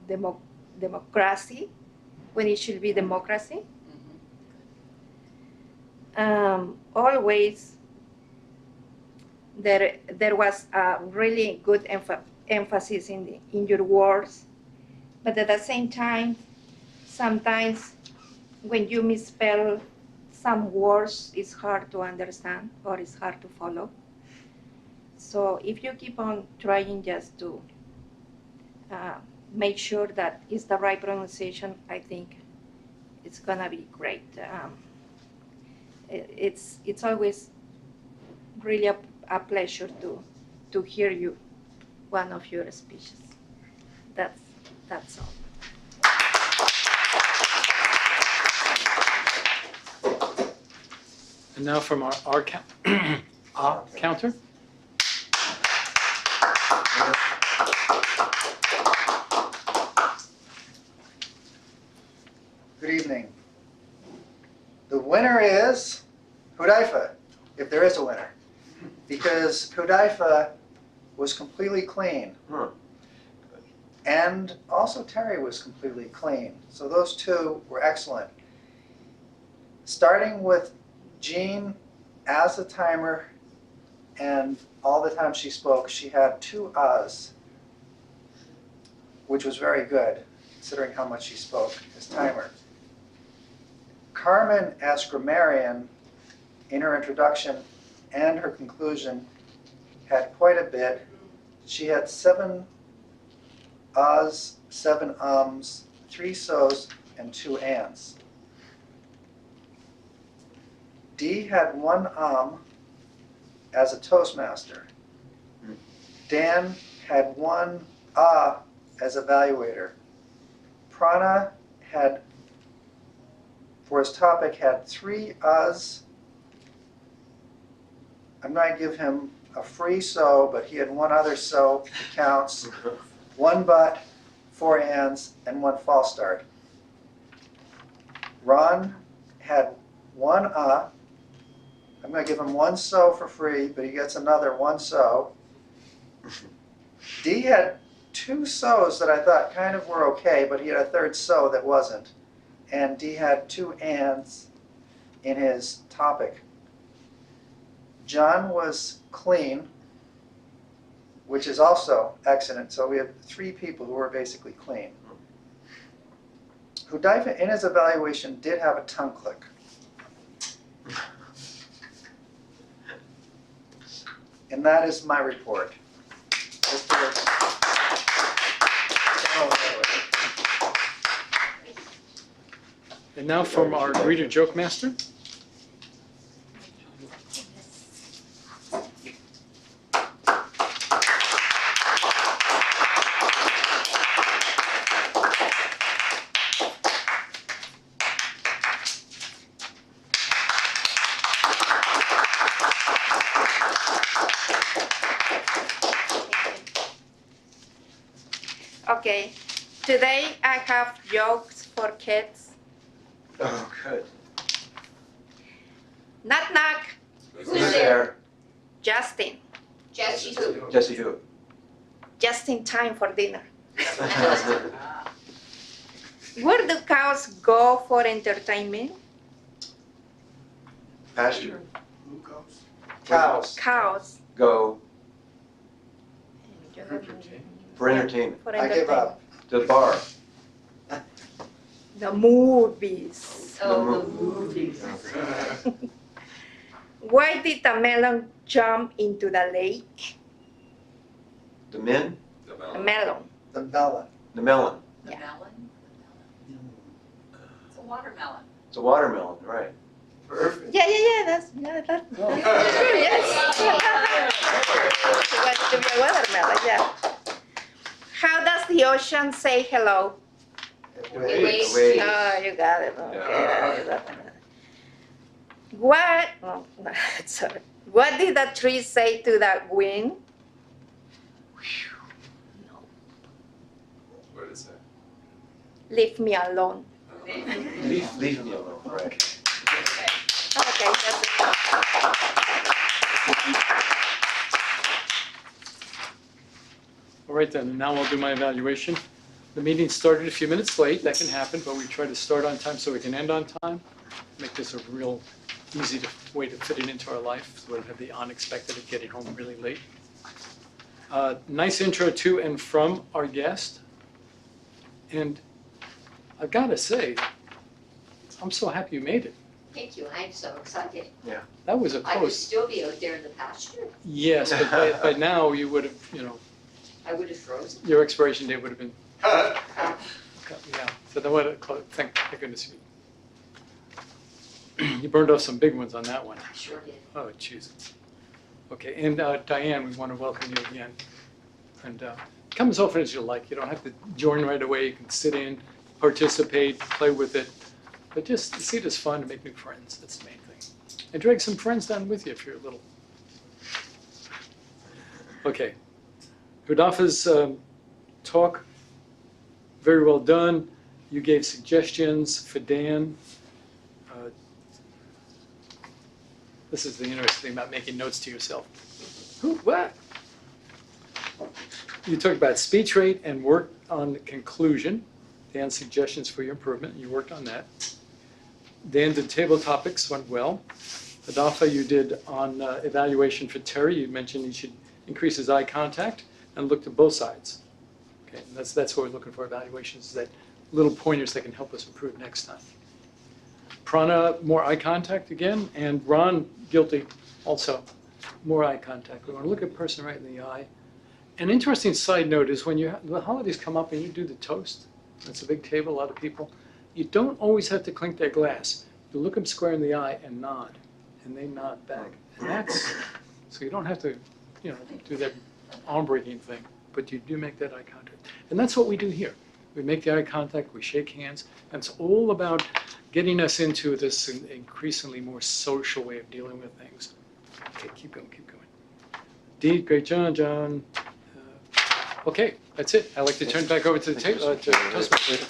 D: democracy, when it should be democracy. Always, there was a really good emphasis in your words, but at the same time, sometimes when you misspell some words, it's hard to understand or it's hard to follow. So if you keep on trying just to make sure that it's the right pronunciation, I think it's gonna be great. It's always really a pleasure to hear you, one of your speeches. That's all.
J: And now from our counter.
E: Good evening. The winner is Hudaifa, if there is a winner, because Hudaifa was completely clean. And also Terry was completely clean. So those two were excellent. Starting with Jean as a timer, and all the time she spoke, she had 2 uhs, which was very good, considering how much she spoke as timer. Carmen as grammarian, in her introduction and her conclusion, had quite a bit. She had 7 uhs, 7 ums, 3 so's, and 2 ands. Dee had 1 as a Toastmaster. Dan had 1 as evaluator. Prana had, for his topic, had 3 uhs. I'm going to give him a free so, but he had 1 other so, it counts. 1 but, 4 ands, and 1 false start. Ron had 1 I'm going to give him 1 so for free, but he gets another 1 so. Dee had 2 so's that I thought kind of were okay, but he had a 3rd so that wasn't. And Dee had 2 ands in his topic. John was clean, which is also excellent. So we have 3 people who were basically clean. Hudaifa, in his evaluation, did have a tongue click. And that is my report.
J: And now from our reader joke master.
D: Okay. Today I have jokes for kids.
B: Oh, good.
D: Knock knock.
H: Who's there?
D: Justin.
H: Jesse who?
B: Jesse who?
D: Just in time for dinner. Where do cows go for entertainment?
B: Pasture.
E: Cows.
D: Cows.
B: Go for entertainment.
D: For
E: I give up.
B: To the bar.
D: The movies.
H: Oh,
B: The
H: movies.
D: Why did a melon jump into the lake?
B: The men.
D: A melon.
E: The melon.
B: The melon.
A: The
D: Yeah.
A: melon? It's a watermelon.
B: It's a watermelon, right?
E: Perfect.
D: Yeah. That's true. Yes. It wants to be a watermelon. Yeah. How does the ocean say hello?
H: Wait.
B: Wait.
D: Oh, you got it. Okay. What? Oh, no, sorry. What did the tree say to the wind?
I: What is that?
D: Leave me alone.
B: Leave me alone, right?
D: Okay, that's it.
J: All right then, now I'll do my evaluation. The meeting started a few minutes late, that can happen, but we try to start on time so we can end on time. Make this a real easy way to fit it into our life, so we don't have the unexpected of getting home really late. Nice intro to and from our guest. And I've got to say, I'm so happy you made it.
H: Thank you, I'm so excited.
J: That was a
H: I could
J: close.
H: still be out there in the pasture.
J: Yes, but by now you would have,
H: I would have frozen.
J: your expiration date would have been, yeah. So then what, thank goodness you burned off some big ones on that one.
H: I sure did.
J: Oh, jeez. Okay, and Diane, we want to welcome you again. And come as often as you like. You don't have to join right away. You can sit in, participate, play with it. But just see it as fun to make new friends. That's the main thing. And drag some friends down with you if you're little. Okay. Hudafa's talk, very well done. You gave suggestions for Dan. This is the interesting thing about making notes to yourself. Who, what? You talked about speech rate and worked on the conclusion. Dan's suggestions for your improvement, you worked on that. Dan did table topics, went well. Hudafa, you did on evaluation for Terry. You mentioned he should increase his eye contact and look to both sides. Okay, and that's what we're looking for, evaluations, that little pointers that can help us improve next time. Prana, more eye contact again, and Ron, guilty also, more eye contact. We want to look a person right in the eye. An interesting side note is when the holidays come up and you do the toast, it's a big table, a lot of people, you don't always have to clink their glass. You look them square in the eye and nod, and they nod back. And that's, so you don't have to, do that arm-breaking thing, but you do make that eye contact. And that's what we do here. We make the eye contact, we shake hands, and it's all about getting us into this increasingly more social way of dealing with things. Okay, keep going. Dee, great job, John. Okay, that's it. I'd like to turn back over to the table, to Toastmasters.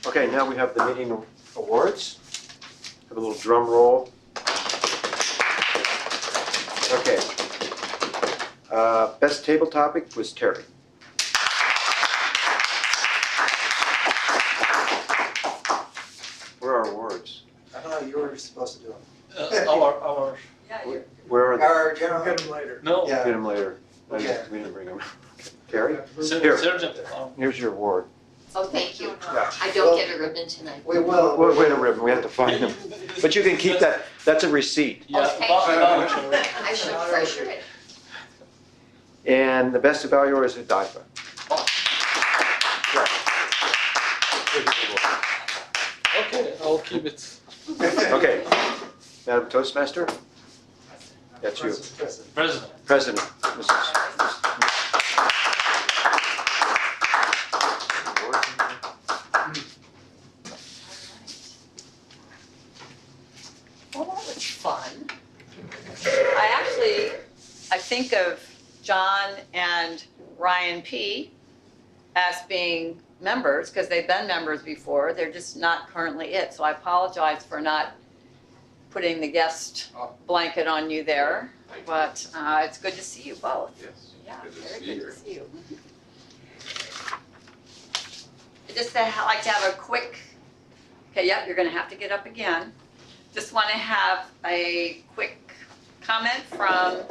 B: Okay, now we have the meeting awards. Have a little drum roll. Okay. Best table topic was Terry. Where are our awards?
E: I don't know, you were supposed to do them.
G: Our
A: Yeah, you're.
B: Where are they?
E: Our general.
F: Get them later.
G: no,
B: Get
E: Yeah.
B: them later. We
E: Okay.
B: didn't bring them. Okay. Terry, Here.
G: Sergeant.
B: here's your award.
H: Oh, thank you.
E: Yeah.
H: I don't get a ribbon tonight.
E: We will.
B: Wait a ribbon, we have to find them. But you can keep that, that's a receipt.
H: Oh, thank you.
G: voucher.
H: I should treasure it.
B: And the best evaluator is Hudafa.
G: Okay, I'll keep it.
B: Okay, Madam Toastmaster? That's you.
G: President.
B: President, Mrs.
A: Well, that was fun. I think think of John and Ryan P. as being members, because they've been members before, they're just not currently it. So I apologize for not putting the guest blanket on you there, but it's good to see you both.
I: Yes.
A: Yeah,
I: Good to
A: very
I: see
A: good
I: you.
A: to see you. Just like to have a quick, okay, yep, you're gonna have to get up again. Just wanna have a quick comment from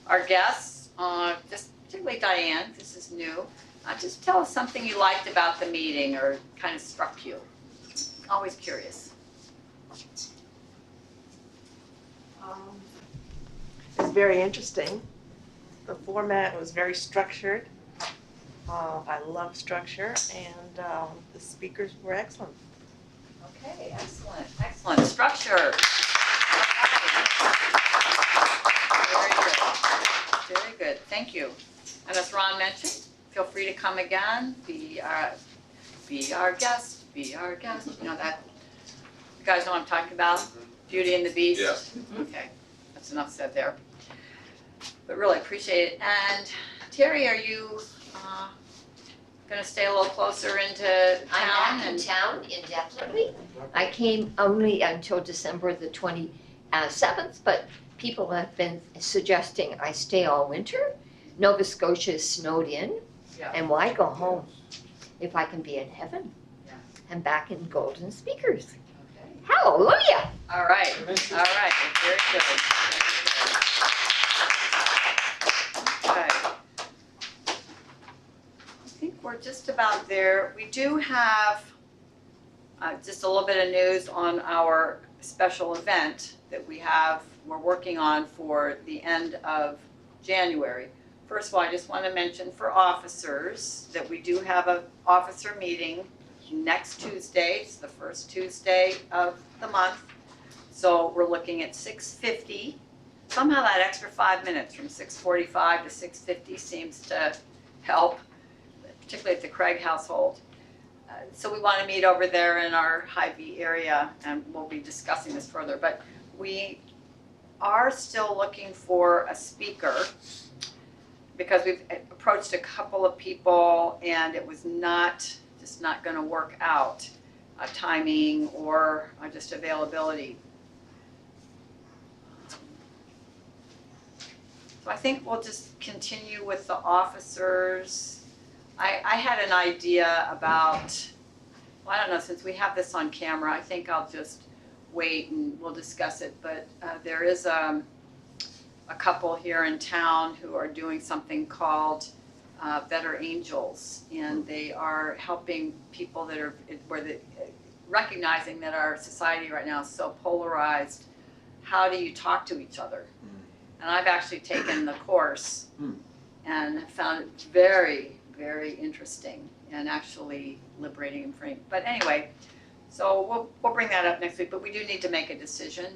A: our guests, just particularly Diane, this is new. Just tell us something you liked about the meeting or kind of struck you. Always curious.
C: It's very interesting. The format was very structured. I love structure, and the speakers were excellent.
A: Okay, excellent, excellent. Structure. Very good. Very good, thank you. And as Ron mentioned, feel free to come again, be our guest, be our guest. You know that, you guys know what I'm talking about? Beauty and the Beast?
I: Yeah.
A: Okay, that's enough said there. But really appreciate it. And Terry, are you gonna stay a little closer into
H: I'm
A: town?
H: back in town indefinitely. I came only until December the 27th, but people have been suggesting I stay all winter. Nova Scotia is snowed in,
A: Yeah.
H: and why go home if I can be in heaven?
A: Yeah.
H: And back in golden speakers.
A: Okay.
H: Hallelujah!
A: All right, very good. Okay. I think we're just about there. We do have just a little bit of news on our special event that we're working on for the end of January. First of all, I just want to mention for officers that we do have an officer meeting next Tuesday. It's the first Tuesday of the month. So we're looking at 6:50. Somehow that extra 5 minutes from 6:45 to 6:50 seems to help, particularly at the Craig household. So we want to meet over there in our Hy-Vee area, and we'll be discussing this further. But we are still looking for a speaker because we've approached a couple of people and it was just not going to work out, timing or just availability. So I think we'll just continue with the officers. I had an idea about, well, I don't know, since we have this on camera, I think I'll just wait and we'll discuss it. But there is a couple here in town who are doing something called Better Angels, and they are helping people that are recognizing that our society right now is so polarized. How do you talk to each other? And I've actually taken the course and found it very, very interesting and actually liberating and freeing. But anyway, so we'll bring that up next week, but we do need to make a decision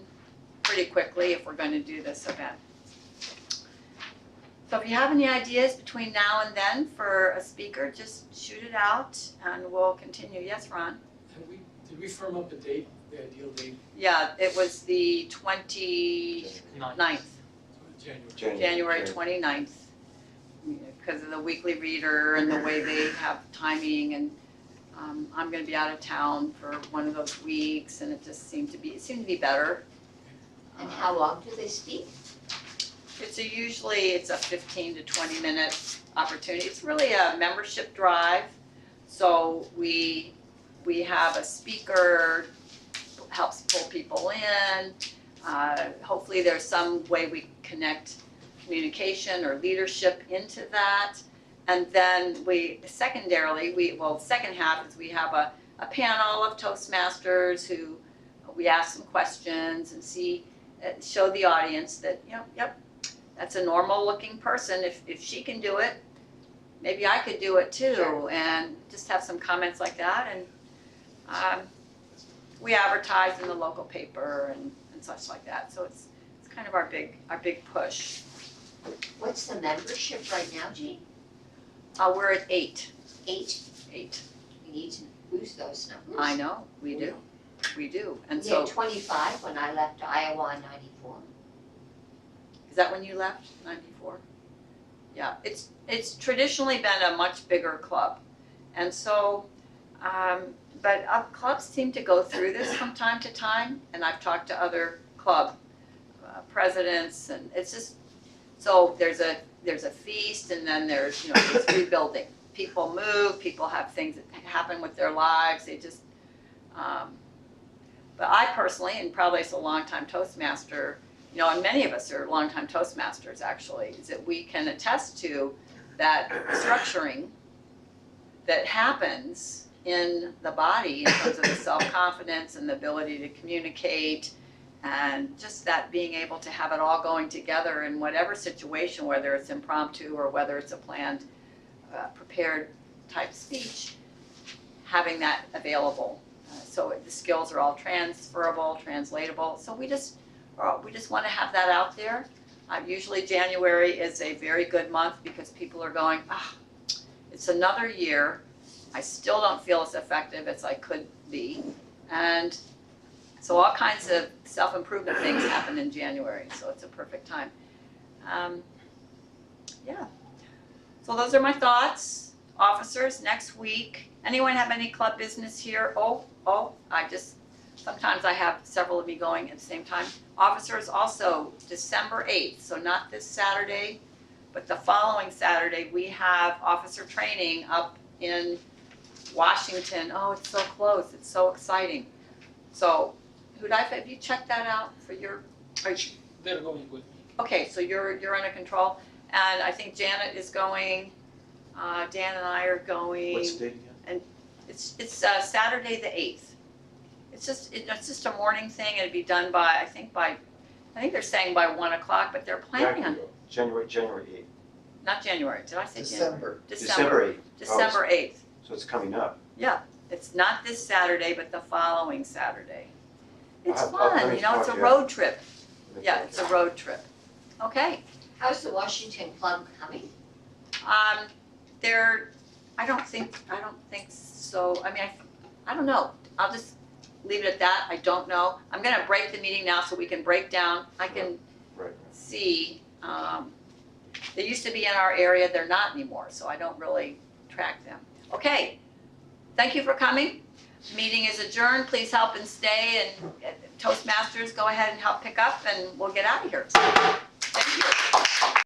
A: pretty quickly if we're going to do this event. So if you have any ideas between now and then for a speaker, just shoot it out and we'll continue. Yes, Ron?
J: Did we firm up a date, the ideal date?
A: Yeah, it was the 29th. January 29th, because of the weekly reader and the way they have timing, and I'm going to be out of town for one of those weeks, and it seemed to be better.
H: And how long do they speak?
A: Usually it's a 15 to 20 minute opportunity. It's really a membership drive, so we have a speaker who helps pull people in. Hopefully there's some way we connect communication or leadership into that. And then second half is we have a panel of Toastmasters who we ask some questions and show the audience that, yep, that's a normal looking person. If she can do it, maybe I could do it too.
H: Sure.
A: And just have some comments like that. And we advertise in the local paper and such like that. So it's kind of our big push.
H: What's the membership right now, Jean?
A: We're at 8.
H: 8?
A: 8.
H: We need to boost those numbers.
A: I know, we do. We do. And
H: We
A: so,
H: had 25 when I left Iowa in '94.
A: is that when you left, 94? Yeah, it's traditionally been a much bigger club. And so, but clubs seem to go through this from time to time, and I've talked to other club presidents, and it's just, so there's a feast, and then there's, it's rebuilding. People move, people have things that happen with their lives, they just, but I personally, and probably as a longtime Toastmaster, and many of us are longtime Toastmasters actually, is that we can attest to that structuring that happens in the body in terms of the self-confidence and the ability to communicate, and just that being able to have it all going together in whatever situation, whether it's impromptu or whether it's a planned, prepared type speech, having that available. So the skills are all transferable, translatable. So we just want to have that out there. Usually January is a very good month because people are going, it's another year. I still don't feel as effective as I could be. And so all kinds of self-improvement things happen in January. So it's a perfect time. Yeah. So those are my thoughts. Officers, next week. Anyone have any club business here? Sometimes I have several of you going at the same time. Officers also December 8th, so not this Saturday, but the following Saturday, we have officer training up in Washington. Oh, it's so close, it's so exciting. So, Hudaifa, have you checked that out for your,
G: They're going with me.
A: okay, so you're under control. And I think Janet is going, Dan and I are going.
B: What's the date again?
A: It's Saturday the 8th. It's just a morning thing. It'd be done by, I think they're saying by 1 o'clock, but they're planning on,
B: January 8th.
A: not January, did I say January?
B: December 8th.
A: December 8th.
B: So it's coming up.
A: Yeah, it's not this Saturday, but the following Saturday. It's
B: I'll
A: fun,
B: come
A: it's a
B: talk,
A: road trip. Yeah, it's a road trip. Okay.
H: How's the Washington Club coming?
A: I don't think so. I mean, I don't know. I'll just leave it at that. I don't know. I'm gonna break the meeting now so we can break down. I can
B: Right.
A: see, they used to be in our area, they're not anymore, so I don't really track them. Okay, thank you for coming. Meeting is adjourned. Please help and stay, and Toastmasters, go ahead and help pick up, and we'll get out of here. Thank you.